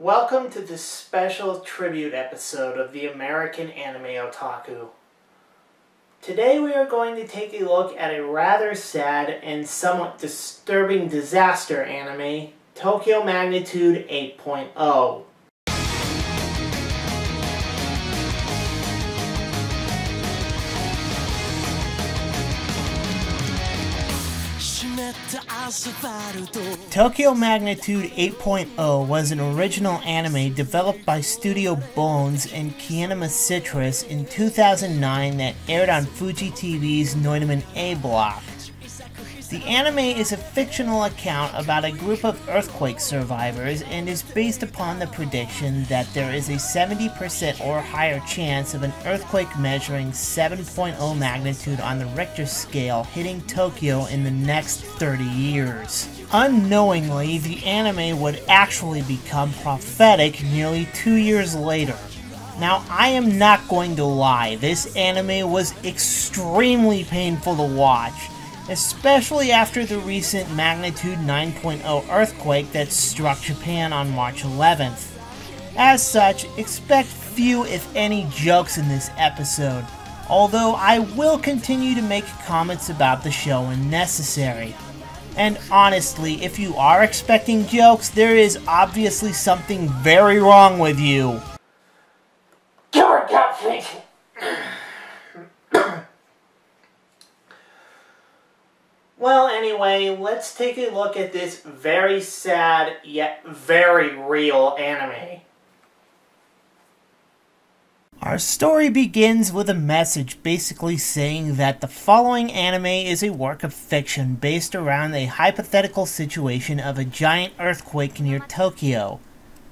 Welcome to this special tribute episode of the American Anime Otaku. Today we are going to take a look at a rather sad and somewhat disturbing disaster anime, Tokyo Magnitude 8.0. Tokyo Magnitude 8.0 was an original anime developed by Studio Bones and Kinema Citrus in 2009 that aired on Fuji TV's Noidaman A block. The anime is a fictional account about a group of earthquake survivors and is based upon the prediction that there is a 70% or higher chance of an earthquake measuring 7.0 magnitude on the Richter scale hitting Tokyo in the next 30 years. Unknowingly, the anime would actually become prophetic nearly 2 years later. Now, I am not going to lie, this anime was extremely painful to watch, especially after the recent Magnitude 9.0 earthquake that struck Japan on March 11th. As such, expect few if any jokes in this episode, although I will continue to make comments about the show when necessary. And honestly, if you are expecting jokes, there is obviously something very wrong with you. Well, anyway, let's take a look at this very sad, yet very real anime. Our story begins with a message basically saying that the following anime is a work of fiction based around a hypothetical situation of a giant earthquake near Tokyo.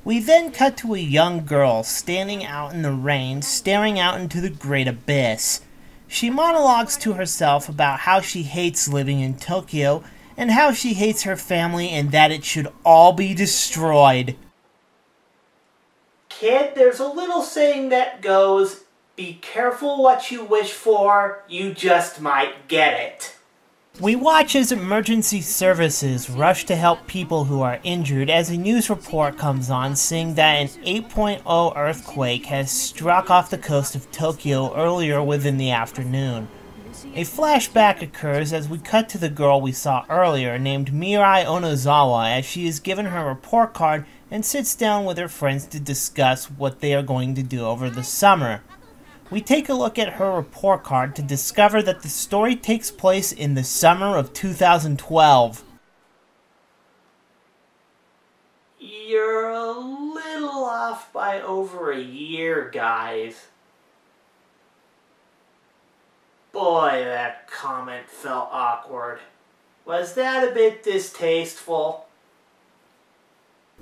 We then cut to a young girl standing out in the rain, staring out into the great abyss. She monologues to herself about how she hates living in Tokyo and how she hates her family and that it should all be destroyed. Kid, there's a little saying that goes, be careful what you wish for, you just might get it. We watch as emergency services rush to help people who are injured as a news report comes on saying that an 8.0 earthquake has struck off the coast of Tokyo earlier within the afternoon. A flashback occurs as we cut to the girl we saw earlier named Mirai Onozawa as she is given her report card and sits down with her friends to discuss what they are going to do over the summer. We take a look at her report card to discover that the story takes place in the summer of 2012. You're a little off by over a year, guys. Boy, that comment felt awkward. Was that a bit distasteful?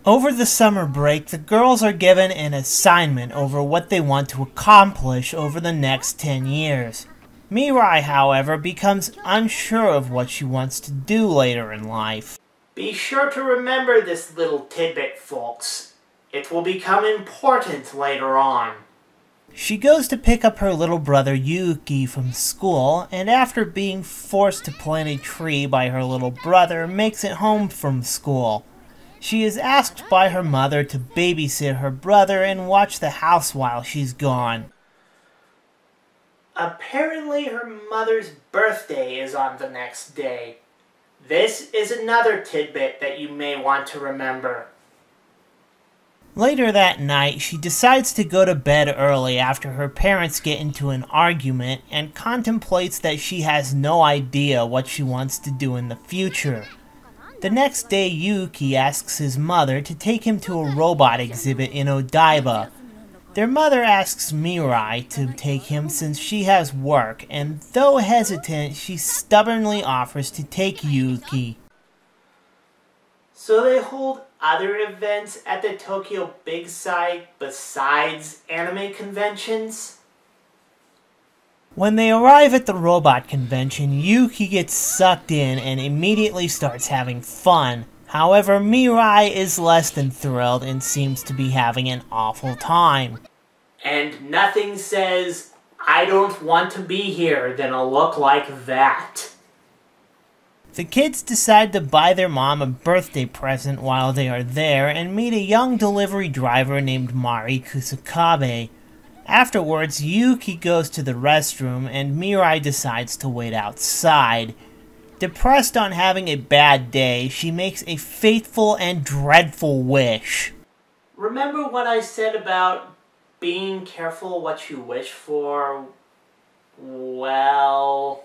Over the summer break, the girls are given an assignment over what they want to accomplish over the next 10 years. Mirai, however, becomes unsure of what she wants to do later in life. Be sure to remember this little tidbit, folks. It will become important later on. She goes to pick up her little brother Yuki from school, and after being forced to plant a tree by her little brother, makes it home from school. She is asked by her mother to babysit her brother and watch the house while she's gone. Apparently her mother's birthday is on the next day. This is another tidbit that you may want to remember. Later that night, she decides to go to bed early after her parents get into an argument and contemplates that she has no idea what she wants to do in the future. The next day, Yuki asks his mother to take him to a robot exhibit in Odaiba. Their mother asks Mirai to take him since she has work, and though hesitant, she stubbornly offers to take Yuki. So they hold other events at the Tokyo Big Side besides anime conventions? When they arrive at the robot convention, Yuki gets sucked in and immediately starts having fun. However, Mirai is less than thrilled and seems to be having an awful time. And nothing says, I don't want to be here, than a look like that. The kids decide to buy their mom a birthday present while they are there and meet a young delivery driver named Mari Kusakabe. Afterwards, Yuki goes to the restroom and Mirai decides to wait outside. Depressed on having a bad day, she makes a fateful and dreadful wish. Remember what I said about being careful what you wish for? Well...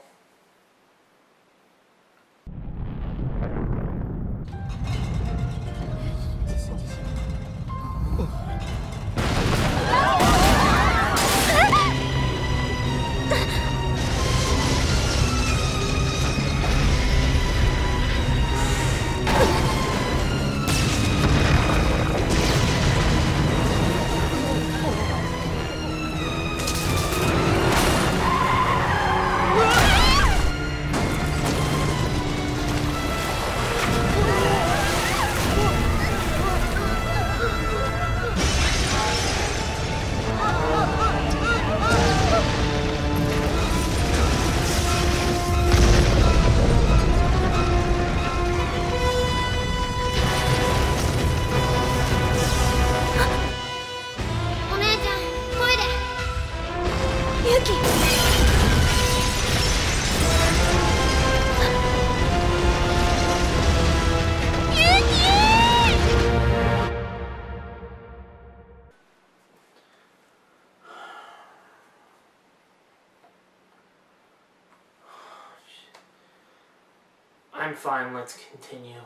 I'm fine, let's continue.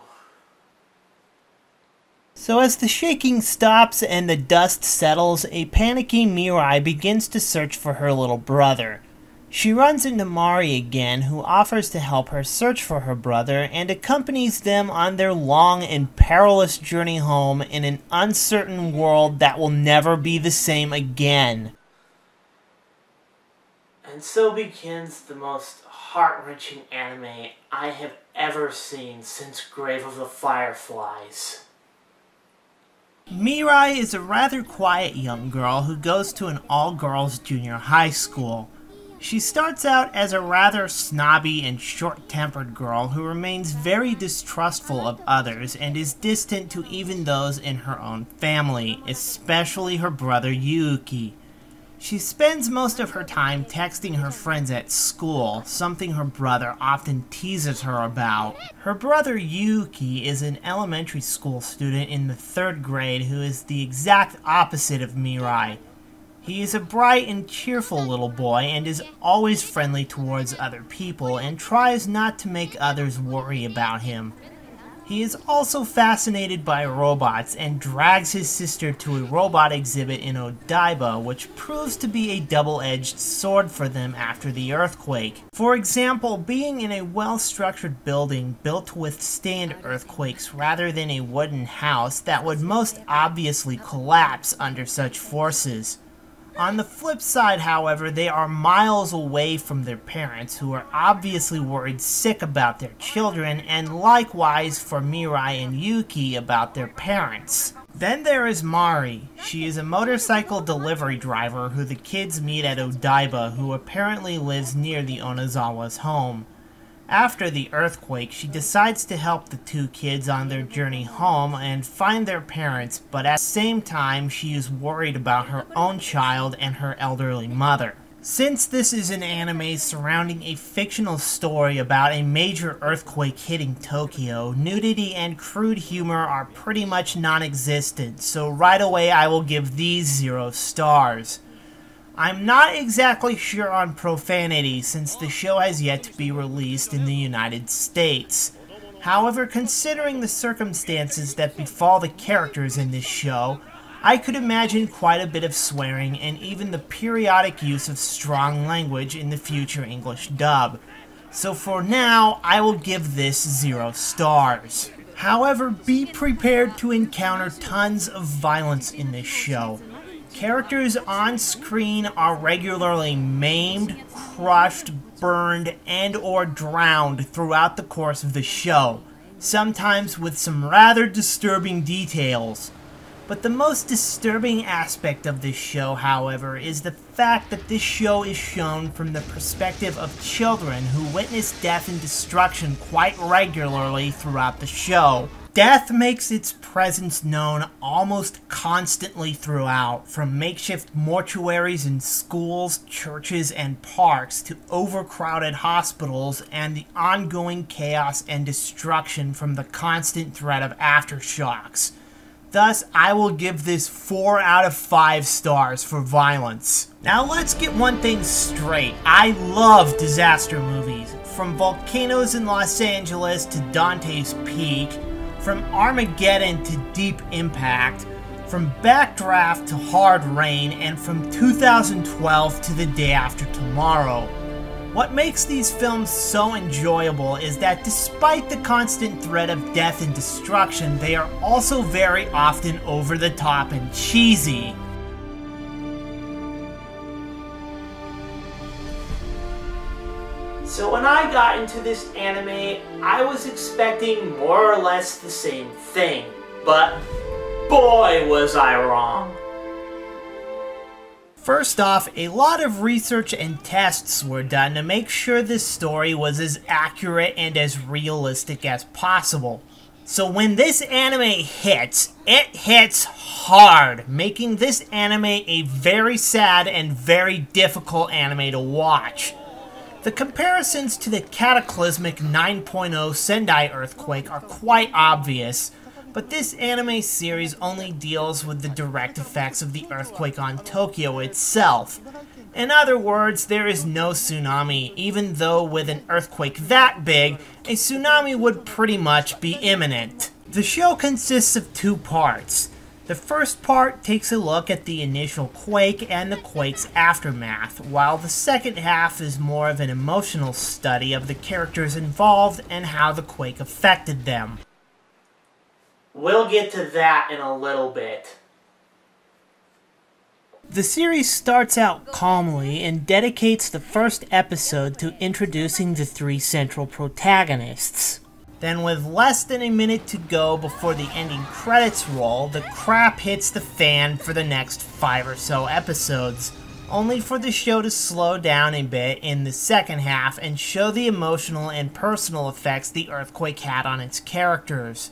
So as the shaking stops and the dust settles, a panicky Mirai begins to search for her little brother. She runs into Mari again, who offers to help her search for her brother and accompanies them on their long and perilous journey home in an uncertain world that will never be the same again. And so begins the most heart-wrenching anime I have ever seen since Grave of the Fireflies. Mirai is a rather quiet young girl who goes to an all-girls junior high school. She starts out as a rather snobby and short-tempered girl who remains very distrustful of others and is distant to even those in her own family, especially her brother Yuki. She spends most of her time texting her friends at school, something her brother often teases her about. Her brother Yuki is an elementary school student in the 3rd grade who is the exact opposite of Mirai. He is a bright and cheerful little boy and is always friendly towards other people and tries not to make others worry about him. He is also fascinated by robots and drags his sister to a robot exhibit in Odaiba, which proves to be a double-edged sword for them after the earthquake. For example, being in a well-structured building built to withstand earthquakes rather than a wooden house that would most obviously collapse under such forces. On the flip side, however, they are miles away from their parents, who are obviously worried sick about their children, and likewise for Mirai and Yuki about their parents. Then there is Mari. She is a motorcycle delivery driver who the kids meet at Odaiba, who apparently lives near the Onozawa's home. After the earthquake, she decides to help the two kids on their journey home and find their parents, but at the same time she is worried about her own child and her elderly mother. Since this is an anime surrounding a fictional story about a major earthquake hitting Tokyo, nudity and crude humor are pretty much non-existent, so right away I will give these 0 stars. I'm not exactly sure on profanity since the show has yet to be released in the United States. However, considering the circumstances that befall the characters in this show, I could imagine quite a bit of swearing and even the periodic use of strong language in the future English dub. So for now, I will give this 0 stars. However, be prepared to encounter tons of violence in this show. Characters on screen are regularly maimed, crushed, burned, and or drowned throughout the course of the show, sometimes with some rather disturbing details. But the most disturbing aspect of this show, however, is the fact that this show is shown from the perspective of children who witness death and destruction quite regularly throughout the show. Death makes its presence known almost constantly throughout, from makeshift mortuaries in schools, churches, and parks to overcrowded hospitals and the ongoing chaos and destruction from the constant threat of aftershocks. Thus, I will give this 4 out of 5 stars for violence. Now let's get one thing straight. I love disaster movies. From volcanoes in Los Angeles to Dante's Peak, from Armageddon to Deep Impact, from Backdraft to Hard Rain, and from 2012 to The Day After Tomorrow. What makes these films so enjoyable is that despite the constant threat of death and destruction, they are also very often over the top and cheesy. So when I got into this anime, I was expecting more or less the same thing, but boy was I wrong. First off, a lot of research and tests were done to make sure this story was as accurate and as realistic as possible. So when this anime hits, it hits hard, making this anime a very sad and very difficult anime to watch. The comparisons to the cataclysmic 9.0 Sendai earthquake are quite obvious, but this anime series only deals with the direct effects of the earthquake on Tokyo itself. In other words, there is no tsunami, even though with an earthquake that big, a tsunami would pretty much be imminent. The show consists of 2 parts. The first part takes a look at the initial quake and the quake's aftermath, while the second half is more of an emotional study of the characters involved and how the quake affected them. We'll get to that in a little bit. The series starts out calmly and dedicates the first episode to introducing the 3 central protagonists. Then with less than a minute to go before the ending credits roll, the crap hits the fan for the next 5 or so episodes, only for the show to slow down a bit in the second half and show the emotional and personal effects the earthquake had on its characters.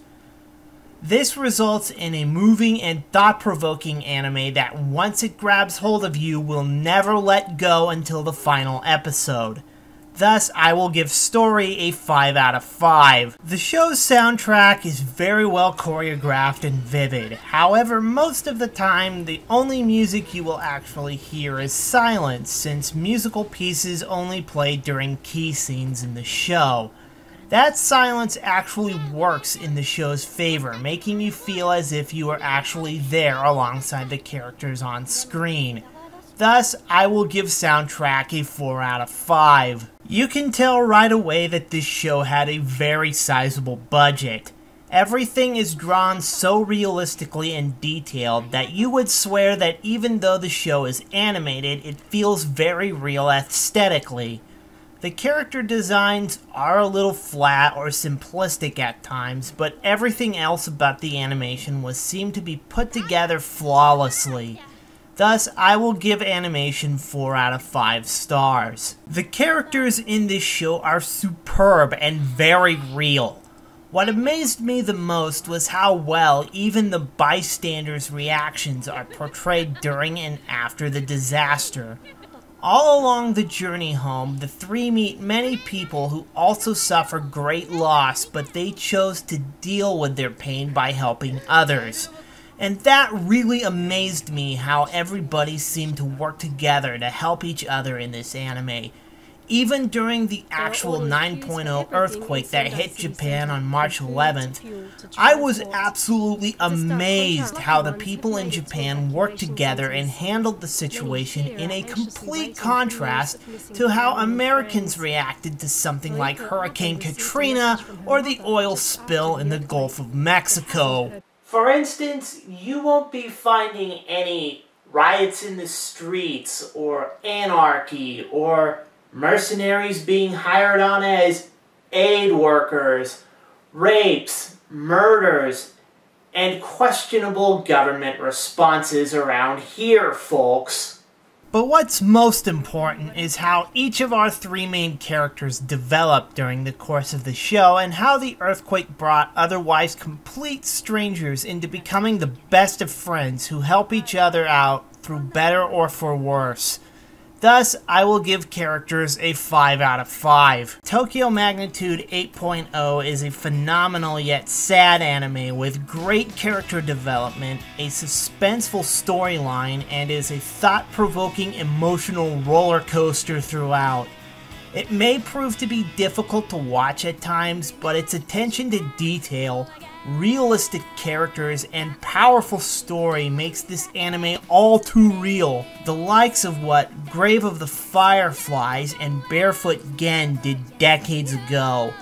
This results in a moving and thought-provoking anime that once it grabs hold of you will never let go until the final episode. Thus, I will give Story a 5 out of 5. The show's soundtrack is very well choreographed and vivid. However, most of the time, the only music you will actually hear is silence, since musical pieces only play during key scenes in the show. That silence actually works in the show's favor, making you feel as if you are actually there alongside the characters on screen. Thus, I will give soundtrack a 4 out of 5. You can tell right away that this show had a very sizable budget. Everything is drawn so realistically and detailed that you would swear that even though the show is animated, it feels very real aesthetically. The character designs are a little flat or simplistic at times, but everything else about the animation was seen to be put together flawlessly. Thus, I will give animation 4 out of 5 stars. The characters in this show are superb and very real. What amazed me the most was how well even the bystanders' reactions are portrayed during and after the disaster. All along the journey home, the 3 meet many people who also suffer great loss, but they chose to deal with their pain by helping others. And that really amazed me, how everybody seemed to work together to help each other in this anime. Even during the actual 9.0 earthquake that hit Japan on March 11th, I was absolutely amazed how the people in Japan worked together and handled the situation in a complete contrast to how Americans reacted to something like Hurricane Katrina or the oil spill in the Gulf of Mexico. For instance, you won't be finding any riots in the streets, or anarchy, or mercenaries being hired on as aid workers, rapes, murders, and questionable government responses around here, folks. But what's most important is how each of our three main characters developed during the course of the show, and how the earthquake brought otherwise complete strangers into becoming the best of friends who help each other out through better or for worse. Thus, I will give characters a 5 out of 5. Tokyo Magnitude 8.0 is a phenomenal yet sad anime with great character development, a suspenseful storyline, and is a thought-provoking emotional roller coaster throughout. It may prove to be difficult to watch at times, but its attention to detail, realistic characters, and powerful story makes this anime all too real, the likes of what Grave of the Fireflies and Barefoot Gen did decades ago.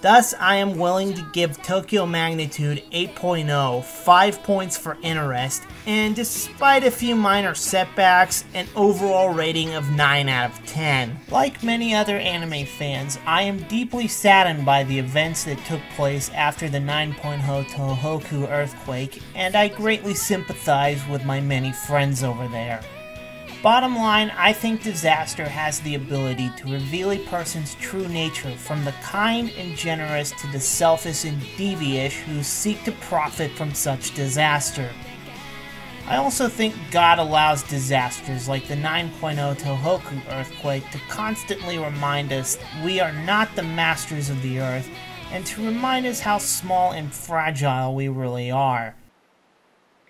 Thus, I am willing to give Tokyo Magnitude 8.0 5 points for interest, and despite a few minor setbacks, an overall rating of 9 out of 10. Like many other anime fans, I am deeply saddened by the events that took place after the 9.0 Tohoku earthquake, and I greatly sympathize with my many friends over there. Bottom line, I think disaster has the ability to reveal a person's true nature, from the kind and generous to the selfish and devious who seek to profit from such disaster. I also think God allows disasters like the 9.0 Tohoku earthquake to constantly remind us we are not the masters of the earth, and to remind us how small and fragile we really are.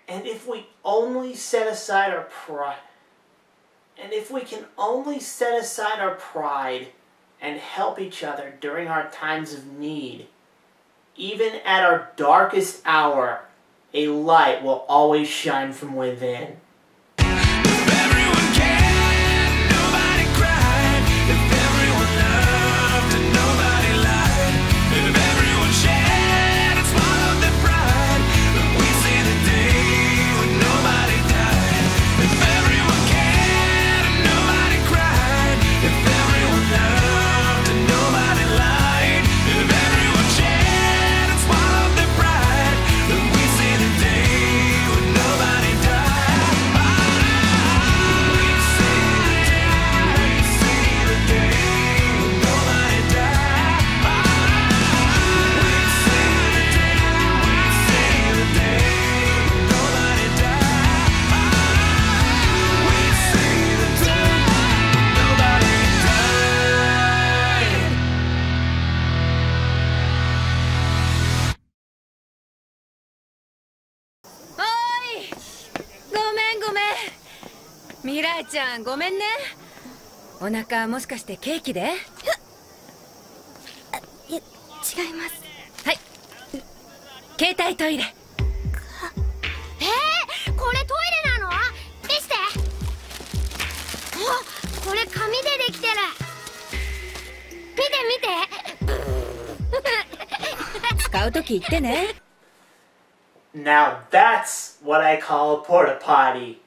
And if we only set aside our pride, if we can only set aside our pride and help each other during our times of need, even at our darkest hour, a light will always shine from within.ミラーちゃん、ごめんね。お腹もしかしてケーキで？違います。はい。携帯トイレ。これトイレなの？見して。あ、これ紙でできてる。見て見て。使うとき言ってね。Now that's what I call a porta potty.